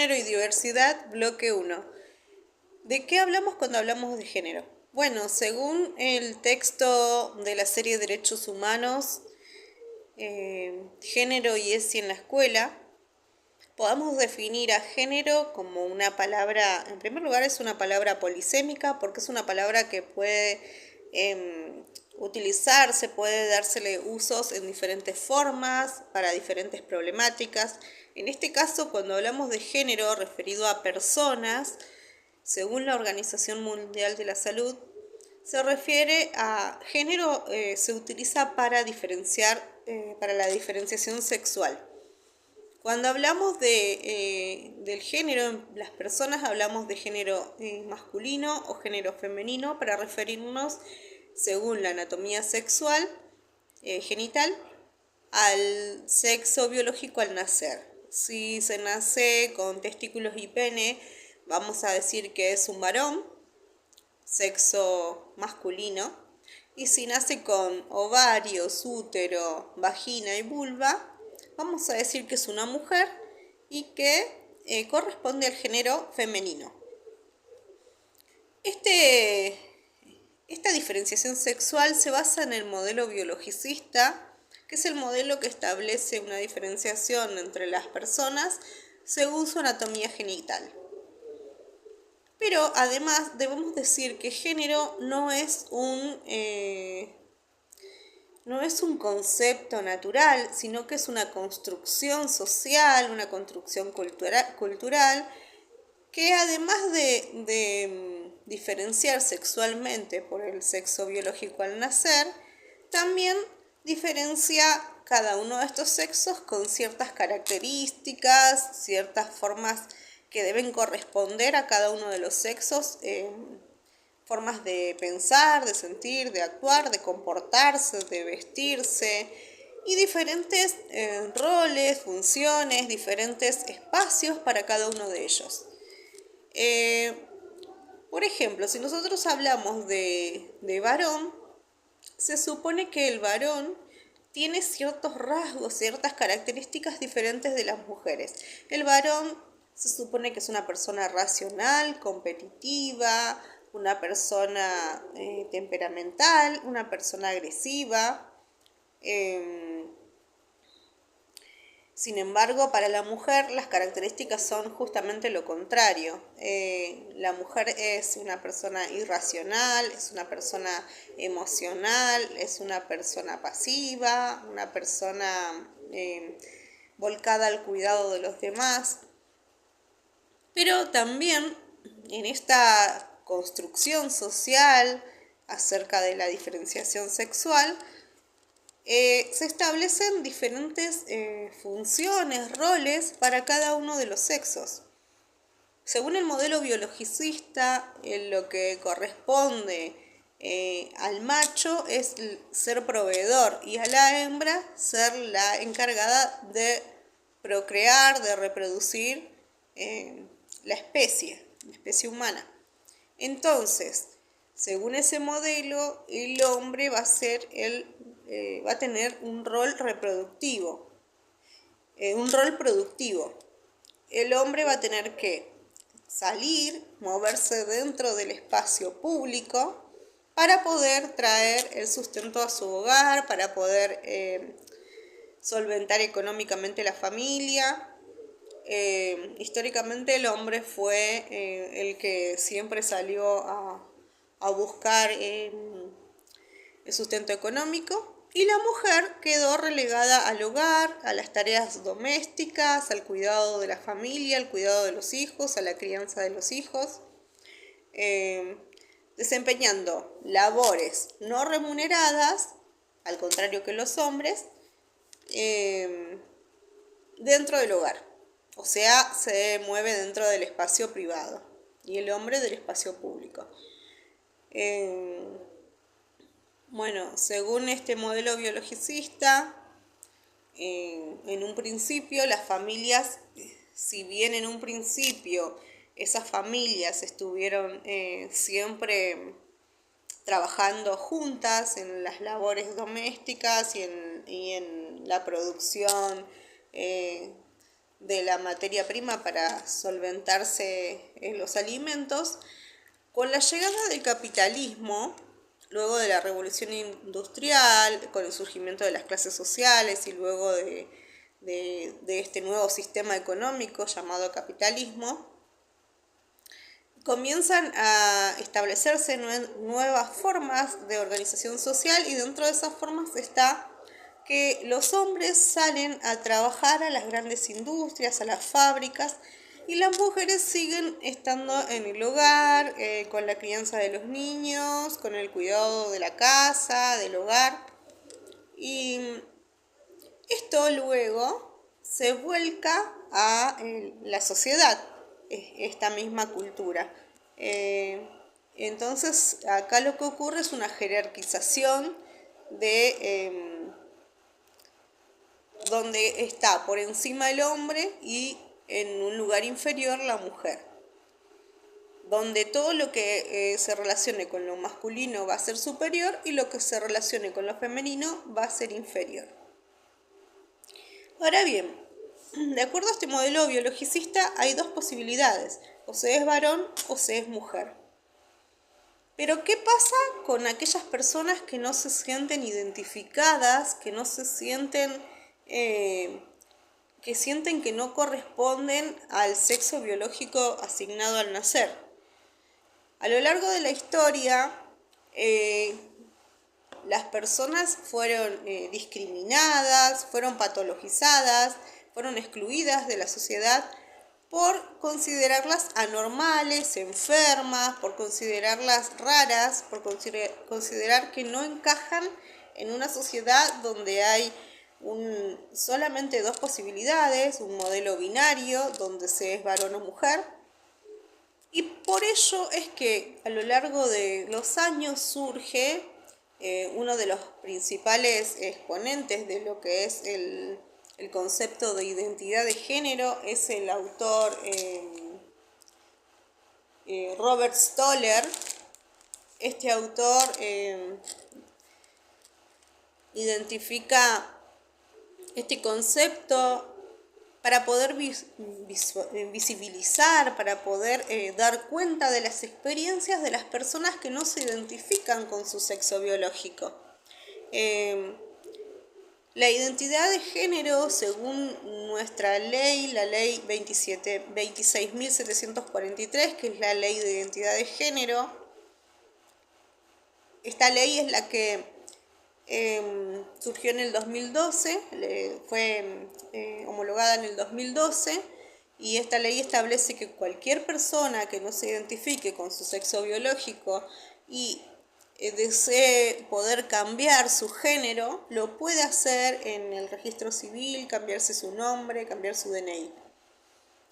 Género y diversidad, bloque 1. ¿De qué hablamos cuando hablamos de género? Bueno, según el texto de la serie Derechos Humanos, Género y ESI en la escuela, podemos definir a género como una palabra, en primer lugar es una palabra polisémica porque es una palabra que puede utilizarse, puede dársele usos en diferentes formas, para diferentes problemáticas. En este caso, cuando hablamos de género referido a personas, según la Organización Mundial de la Salud, se refiere a género, se utiliza para diferenciar, para la diferenciación sexual. Cuando hablamos del género en las personas, hablamos de género masculino o género femenino para referirnos, según la anatomía sexual, genital, al sexo biológico al nacer. Si se nace con testículos y pene, vamos a decir que es un varón, sexo masculino. Y si nace con ovarios, útero, vagina y vulva, vamos a decir que es una mujer y que corresponde al género femenino. Esta diferenciación sexual se basa en el modelo biologicista, que es el modelo que establece una diferenciación entre las personas según su anatomía genital. Pero además debemos decir que género no es un concepto natural, sino que es una construcción social, una construcción cultural que además de diferenciar sexualmente por el sexo biológico al nacer, también diferencia cada uno de estos sexos con ciertas características, ciertas formas que deben corresponder a cada uno de los sexos, formas de pensar, de sentir, de actuar, de comportarse, de vestirse y diferentes roles, funciones, diferentes espacios para cada uno de ellos. Por ejemplo, si nosotros hablamos de varón, se supone que el varón tiene ciertos rasgos, ciertas características diferentes de las mujeres. El varón se supone que es una persona racional, competitiva, una persona temperamental, una persona agresiva. Sin embargo, para la mujer las características son justamente lo contrario. La mujer es una persona irracional, es una persona emocional, es una persona pasiva, una persona volcada al cuidado de los demás. Pero también en esta construcción social acerca de la diferenciación sexual, se establecen diferentes funciones, roles para cada uno de los sexos. Según el modelo biologicista, lo que corresponde al macho es ser proveedor y a la hembra ser la encargada de procrear, de reproducir la especie humana. Entonces, según ese modelo, el hombre va a tener un rol reproductivo, un rol productivo. El hombre va a tener que salir, moverse dentro del espacio público para poder traer el sustento a su hogar, para poder solventar económicamente la familia. Históricamente el hombre fue el que siempre salió a buscar el sustento económico y la mujer quedó relegada al hogar, a las tareas domésticas, al cuidado de la familia, al cuidado de los hijos, a la crianza de los hijos, desempeñando labores no remuneradas, al contrario que los hombres, dentro del hogar. O sea, se mueve dentro del espacio privado y el hombre del espacio público. Bueno, según este modelo biologicista, en un principio las familias, si bien en un principio esas familias estuvieron siempre trabajando juntas en las labores domésticas y en la producción de la materia prima para solventarse los alimentos. Con la llegada del capitalismo, luego de la revolución industrial, con el surgimiento de las clases sociales y luego de este nuevo sistema económico llamado capitalismo, comienzan a establecerse nuevas formas de organización social, y dentro de esas formas está que los hombres salen a trabajar a las grandes industrias, a las fábricas, y las mujeres siguen estando en el hogar, con la crianza de los niños, con el cuidado de la casa, del hogar. Y esto luego se vuelca a la sociedad, esta misma cultura. Entonces acá lo que ocurre es una jerarquización de donde está por encima el hombre y en un lugar inferior la mujer, donde todo lo que se relacione con lo masculino va a ser superior y lo que se relacione con lo femenino va a ser inferior. Ahora bien, de acuerdo a este modelo biologicista hay dos posibilidades: o se es varón o se es mujer. Pero ¿qué pasa con aquellas personas que no se sienten identificadas, que no se sienten, que sienten que no corresponden al sexo biológico asignado al nacer? A lo largo de la historia, las personas fueron discriminadas, fueron patologizadas, fueron excluidas de la sociedad por considerarlas anormales, enfermas, por considerarlas raras, por considerar que no encajan en una sociedad donde hay solamente dos posibilidades, un modelo binario donde se es varón o mujer. Y por ello es que a lo largo de los años surge uno de los principales exponentes de lo que es el concepto de identidad de género, es el autor Robert Stoller. Este autor identifica este concepto para poder visibilizar, para poder dar cuenta de las experiencias de las personas que no se identifican con su sexo biológico. La identidad de género, según nuestra ley, la ley 26.743, que es la ley de identidad de género, esta ley es la que surgió en el 2012, fue homologada en el 2012, y esta ley establece que cualquier persona que no se identifique con su sexo biológico y desee poder cambiar su género, lo puede hacer en el registro civil, cambiarse su nombre, cambiar su DNI.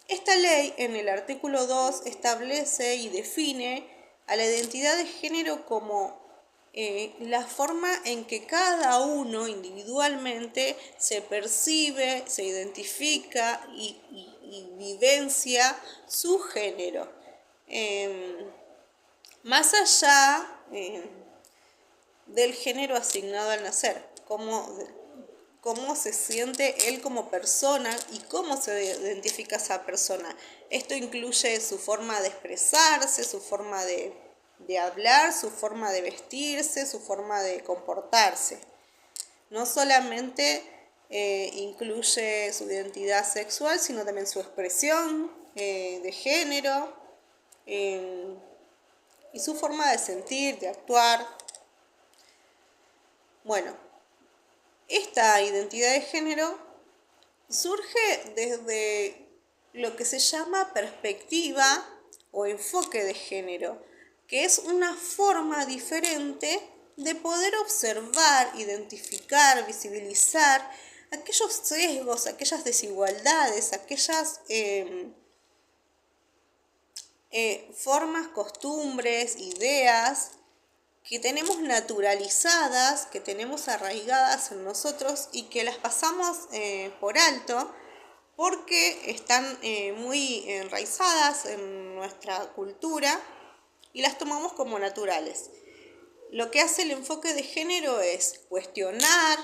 Esta ley en el artículo 2 establece y define a la identidad de género como la forma en que cada uno individualmente se percibe, se identifica y vivencia su género. Más allá del género asignado al nacer, cómo se siente él como persona y cómo se identifica esa persona. Esto incluye su forma de expresarse, su forma de hablar, su forma de vestirse, su forma de comportarse. No solamente incluye su identidad sexual, sino también su expresión de género y su forma de sentir, de actuar. Bueno, esta identidad de género surge desde lo que se llama perspectiva o enfoque de género, que es una forma diferente de poder observar, identificar, visibilizar aquellos sesgos, aquellas desigualdades, aquellas formas, costumbres, ideas que tenemos naturalizadas, que tenemos arraigadas en nosotros y que las pasamos por alto porque están muy enraizadas en nuestra cultura y las tomamos como naturales. Lo que hace el enfoque de género es cuestionar,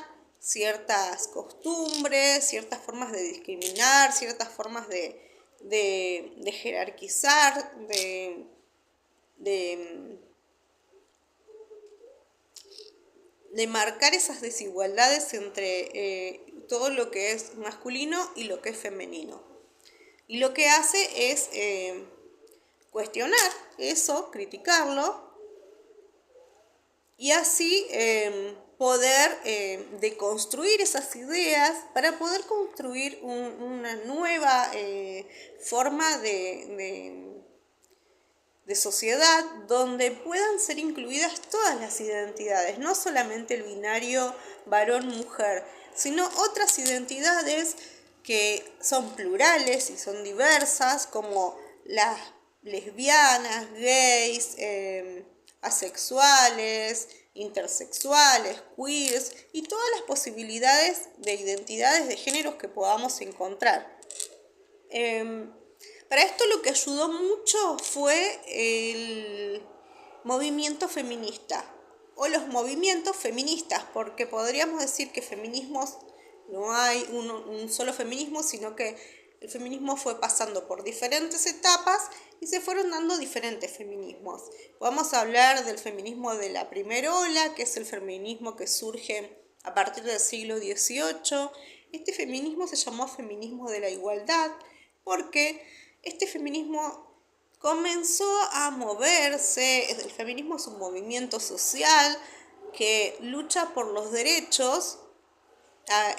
ciertas costumbres, ciertas formas de discriminar, ciertas formas de jerarquizar, de, de marcar esas desigualdades entre todo lo que es masculino y lo que es femenino. Y lo que hace es cuestionar eso, criticarlo, y así poder deconstruir esas ideas para poder construir una nueva forma de sociedad donde puedan ser incluidas todas las identidades, no solamente el binario varón-mujer, sino otras identidades que son plurales y son diversas, como las lesbianas, gays, asexuales, intersexuales, queers y todas las posibilidades de identidades de géneros que podamos encontrar. Para esto lo que ayudó mucho fue el movimiento feminista o los movimientos feministas, porque podríamos decir que feminismos no hay un solo feminismo, sino que el feminismo fue pasando por diferentes etapas y se fueron dando diferentes feminismos. Vamos a hablar del feminismo de la primera ola, que es el feminismo que surge a partir del siglo XVIII. Este feminismo se llamó feminismo de la igualdad porque este feminismo comenzó a moverse. El feminismo es un movimiento social que lucha por los derechos.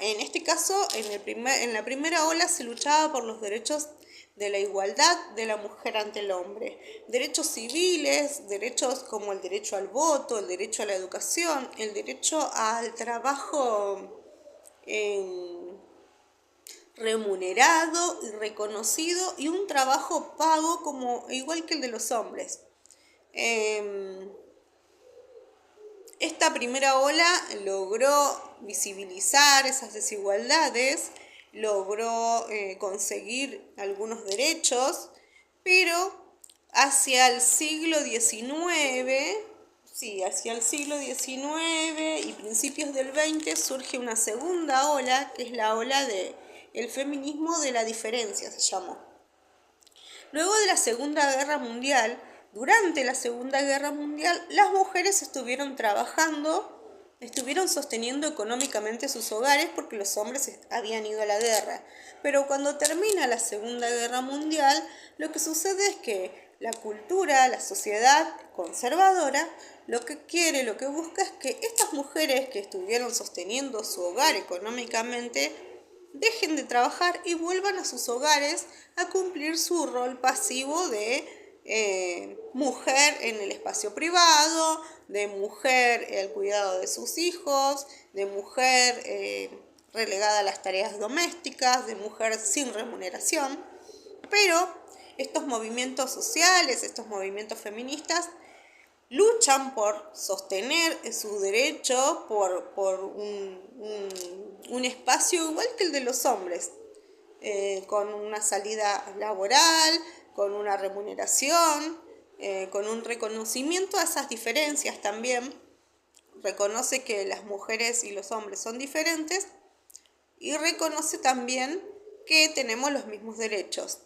En este caso, en la primera ola se luchaba por los derechos de la igualdad de la mujer ante el hombre. Derechos civiles, derechos como el derecho al voto, el derecho a la educación, el derecho al trabajo remunerado y reconocido y un trabajo pago como igual que el de los hombres. Esta primera ola logró visibilizar esas desigualdades, logró conseguir algunos derechos, pero hacia el siglo XIX, y principios del XX surge una segunda ola, que es la ola del feminismo de la diferencia, se llamó. Luego de la Segunda Guerra Mundial, durante la Segunda Guerra Mundial, las mujeres estuvieron trabajando, estuvieron sosteniendo económicamente sus hogares porque los hombres habían ido a la guerra. Pero cuando termina la Segunda Guerra Mundial, lo que sucede es que la cultura, la sociedad conservadora, lo que quiere, lo que busca es que estas mujeres que estuvieron sosteniendo su hogar económicamente dejen de trabajar y vuelvan a sus hogares a cumplir su rol pasivo de mujer en el espacio privado, de mujer al cuidado de sus hijos, de mujer relegada a las tareas domésticas, de mujer sin remuneración. Pero estos movimientos sociales, estos movimientos feministas, luchan por sostener su derecho por un espacio igual que el de los hombres, con una salida laboral, con una remuneración, con un reconocimiento a esas diferencias también. Reconoce que las mujeres y los hombres son diferentes y reconoce también que tenemos los mismos derechos.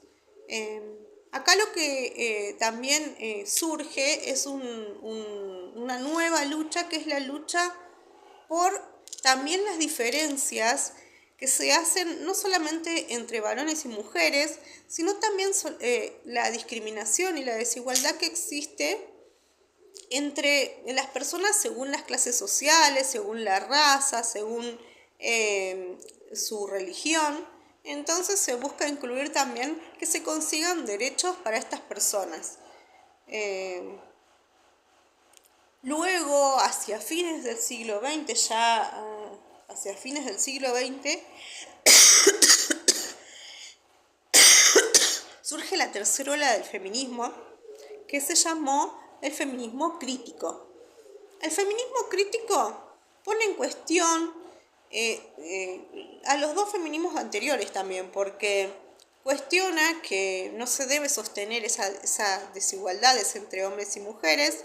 Acá lo que también surge es una nueva lucha, que es la lucha por también las diferencias que se hacen no solamente entre varones y mujeres, sino también la discriminación y la desigualdad que existe entre las personas según las clases sociales, según la raza, según su religión. Entonces se busca incluir también que se consigan derechos para estas personas. Luego, hacia fines del siglo XX, surge la tercera ola del feminismo, que se llamó el feminismo crítico. El feminismo crítico pone en cuestión a los dos feminismos anteriores también, porque cuestiona que no se debe sostener esas desigualdades entre hombres y mujeres,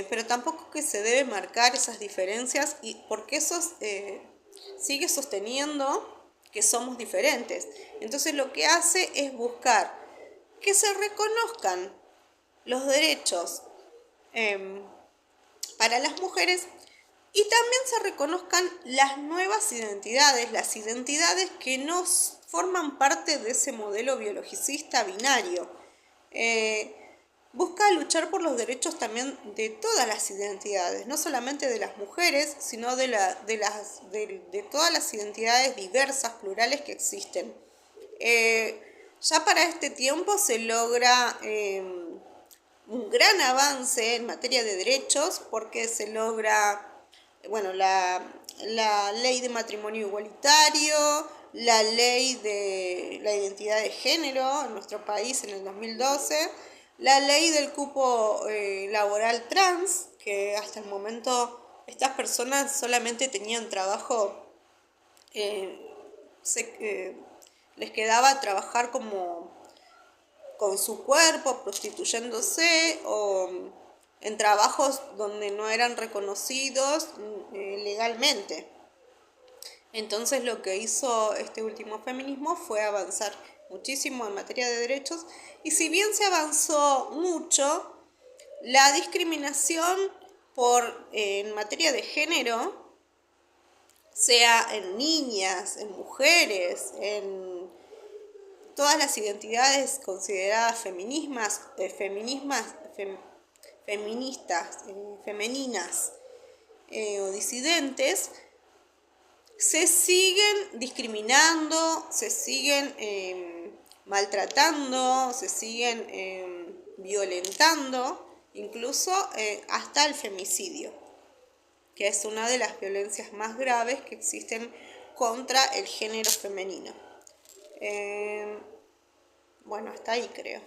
pero tampoco que se debe marcar esas diferencias, y porque esos sigue sosteniendo que somos diferentes. Entonces lo que hace es buscar que se reconozcan los derechos para las mujeres y también se reconozcan las nuevas identidades, las identidades que no forman parte de ese modelo biologicista binario. Busca luchar por los derechos también de todas las identidades, no solamente de las mujeres, sino de todas las identidades diversas, plurales que existen. Ya para este tiempo se logra un gran avance en materia de derechos porque se logra la ley de matrimonio igualitario, la ley de la identidad de género en nuestro país en el 2012, la ley del cupo laboral trans, que hasta el momento estas personas solamente tenían trabajo, les quedaba trabajar como con su cuerpo, prostituyéndose o en trabajos donde no eran reconocidos legalmente. Entonces lo que hizo este último feminismo fue avanzar muchísimo en materia de derechos y si bien se avanzó mucho, la discriminación en materia de género, sea en niñas, en mujeres, en todas las identidades consideradas femeninas, femeninas o disidentes, se siguen discriminando, se siguen maltratando, se siguen violentando, incluso hasta el femicidio, que es una de las violencias más graves que existen contra el género femenino. Bueno, hasta ahí creo.